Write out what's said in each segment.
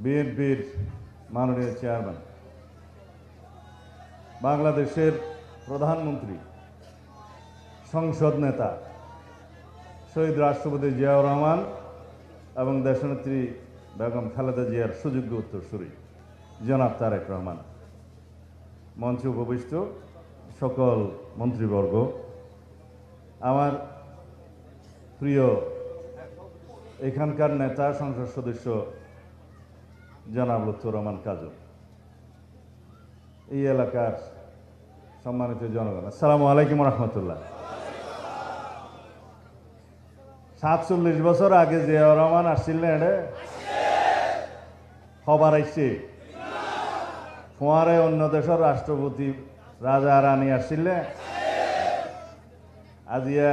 বিএনপির মাননীয় চেয়ারম্যান, বাংলাদেশের প্রধানমন্ত্রী, সংসদ নেতা শহীদ রাষ্ট্রপতি জিয়াউর রহমান এবং দেশনেত্রী বেগম খালেদা জিয়ার সুযোগ্য উত্তরসূরি জনাব তারেক রহমান, মঞ্চে উপবিষ্ট সকল মন্ত্রীবর্গ, আমার প্রিয় এখানকার নেতা সংসদ সদস্য জনাব লুৎফর রহমান কাজল, এই এলাকার সম্মানিত জনগণ, আসসালামু আলাইকুম রহমতুল্লাহ। 47 বছর আগে জিয়াউর রহমান আসছিল না, এটা খবর আইছে ফোয়ারে অন্য দেশের রাষ্ট্রপতি রাজা রানী আসছিল, আজিয়া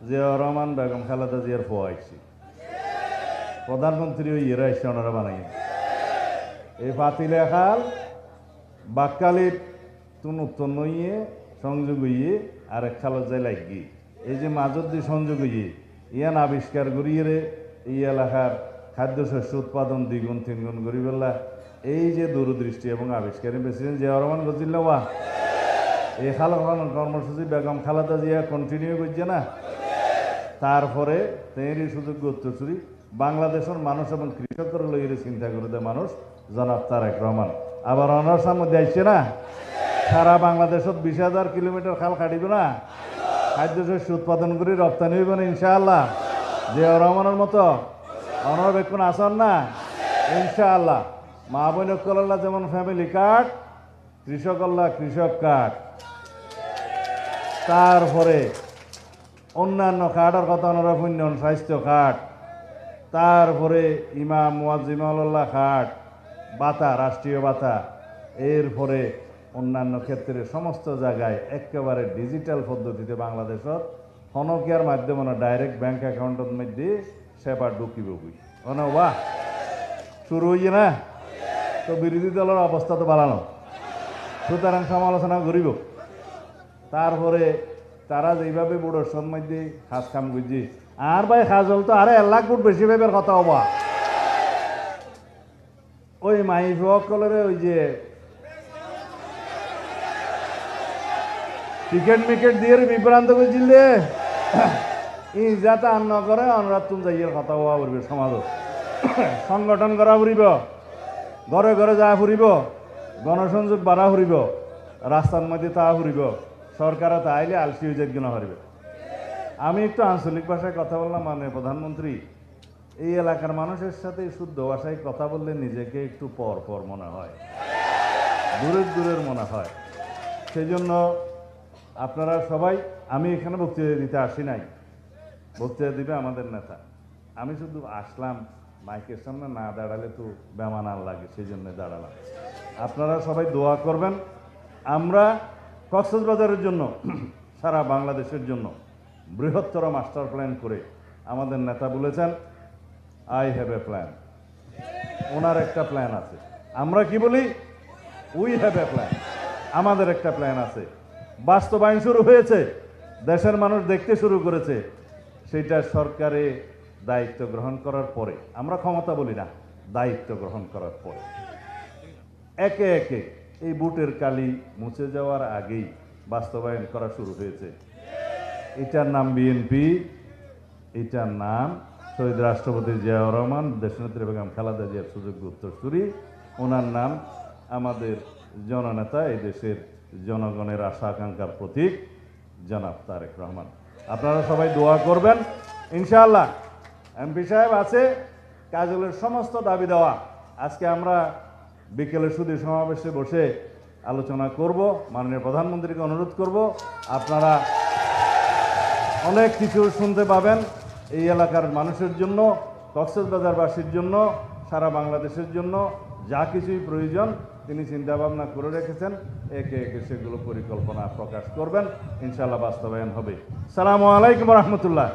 জিয়াউর রহমান বেগম খালেদা জিয়ার ফোয়া আইছে, প্রধানমন্ত্রী ইয়েরা আইসে ওনারা বানাই এই পাতিলে খাল বাক্কালির তুন উত্তর নইয়ে সংযোগ হইয়ে আর এক খালত যায় লাগি, এই যে মাজত দিয়ে সংযোগ হইয়ে ইয়ান আবিষ্কার করিয়ে এই এলাকার খাদ্যশস্য উৎপাদন দ্বিগুণ তিনগুণ করি পেলা, এই যে দূরদৃষ্টি এবং আবিষ্কারী প্রেসিডেন্ট জিয়াউর রহমান গজিল্লা ওয়া এই কর্মসূচি বেগম খালেদা জিয়া কন্টিনিউ করছে না, তারপরে তেরই সুযোগ্য উত্তরসূরি বাংলাদেশের মানুষ এবং কৃষকের লইয়ে চিন্তা করে দেয় মানুষ জনাব তারেক রহমান। আবার অনার্সার মধ্যে আসছে না, সারা বাংলাদেশত 20,000 কিলোমিটার খাল কাটিব না, খাদ্যশস্য উৎপাদন করে রপ্তানি হইব না ইনশাআল্লাহ। জিয়াউর রহমানের মতো অনবেক্ষণ আসন না ইনশাআল্লাহ। মা বোন কল্লা যেমন ফ্যামিলি কার্ড, কৃষকল্লা কৃষক কার্ড, তারপরে অন্যান্য কার্ডের কথা ওনারা পুণ্যন স্বাস্থ্য কার্ড, তারপরে ইমাম মুয়াজ্জিমাউল্লাহ কার্ড, বাতা রাষ্ট্রীয় বাতা, এরপরে অন্যান্য ক্ষেত্রে সমস্ত জায়গায় একেবারে ডিজিটাল পদ্ধতিতে বাংলাদেশত ফনকিয়ার মাধ্যমে ডাইরেক্ট ব্যাংক অ্যাকাউন্টের মধ্যে সেবা ঢুকিব বাহ শুরু হইয়ে না, তো বিরোধী দলের অবস্থা তো বাড়ানো, সুতরাং সমালোচনা করিব। তারপরে তারা যেভাবে বুড়োর মধ্যে কাজ কাম করছি, আর ভাই কাজল তো আরে 1 লাখ ফুট বেশি ভাবের কথা হবা, ওই মাইফলের ওই যে টিকেট মিকেট দিয়ে বিভ্রান্ত করছিলে ই যাতে আন্ন করে অনুরাধ তুমি যাইয়ের কথা হওয়া ফুরবে, সমাজ সংগঠন করা ফুরিব, ঘরে ঘরে যা ফুরিব, গণসংযোগ বাড়া ফুরিব, রাস্তার মধ্যে তা ফুরিব, সরকারে তা আইলে আলসি হয়ে যাক না হারিবে। আমি একটু আঞ্চলিক ভাষায় কথা বললাম, মানে প্রধানমন্ত্রী এই এলাকার মানুষের সাথে শুদ্ধ ভাষায় কথা বললে নিজেকে একটু পর পর মনে হয়, দূরের মনে হয়। সেই জন্য আপনারা সবাই, আমি এখানে বক্তৃতা দিতে আসি নাই, বক্তৃতা দিবে আমাদের নেতা, আমি শুধু আসলাম মাইকের সামনে না দাঁড়ালে তো বেমানান লাগে, সেই জন্য দাঁড়ালাম। আপনারা সবাই দোয়া করবেন, আমরা কক্সবাজারের জন্য সারা বাংলাদেশের জন্য বৃহত্তর মাস্টার প্ল্যান করে আমাদের নেতা বলেছেন আই হ্যাভ এ প্ল্যান, ওনার একটা প্ল্যান আছে। আমরা কি বলি উই হ্যাভ এ প্ল্যান, আমাদের একটা প্ল্যান আছে, বাস্তবায়ন শুরু হয়েছে, দেশের মানুষ দেখতে শুরু করেছে। সেটা সরকারে দায়িত্ব গ্রহণ করার পরে, আমরা ক্ষমতা বলি না, দায়িত্ব গ্রহণ করার পরে একে একে এই বুটের কালি মুছে যাওয়ার আগেই বাস্তবায়ন করা শুরু হয়েছে। এটার নাম বিএনপি, এটার নাম শহীদ রাষ্ট্রপতি জিয়াউর রহমান, দেশনেত্রী বেগম খালেদা জিয়ার সুযোগ্য উত্তরসূরি, ওনার নাম আমাদের জননেতা, এই দেশের জনগণের আশা আকাঙ্ক্ষার প্রতীক জনাব তারেক রহমান। আপনারা সবাই দোয়া করবেন ইনশাআল্লাহ। এমপি সাহেব আছে, কাজলের সমস্ত দাবি দেওয়া আজকে আমরা বিকেলে সুদী সমাবেশে বসে আলোচনা করব, মাননীয় প্রধানমন্ত্রীকে অনুরোধ করব, আপনারা অনেক কিছু শুনতে পাবেন এই এলাকার মানুষের জন্য, কক্সবাজারবাসীর জন্য, সারা বাংলাদেশের জন্য যা কিছুই প্রয়োজন তিনি চিন্তাভাবনা করে রেখেছেন, একে একে সেগুলো পরিকল্পনা প্রকাশ করবেন, ইনশাআল্লাহ বাস্তবায়ন হবে। আসসালামু আলাইকুম রহমতুল্লাহ।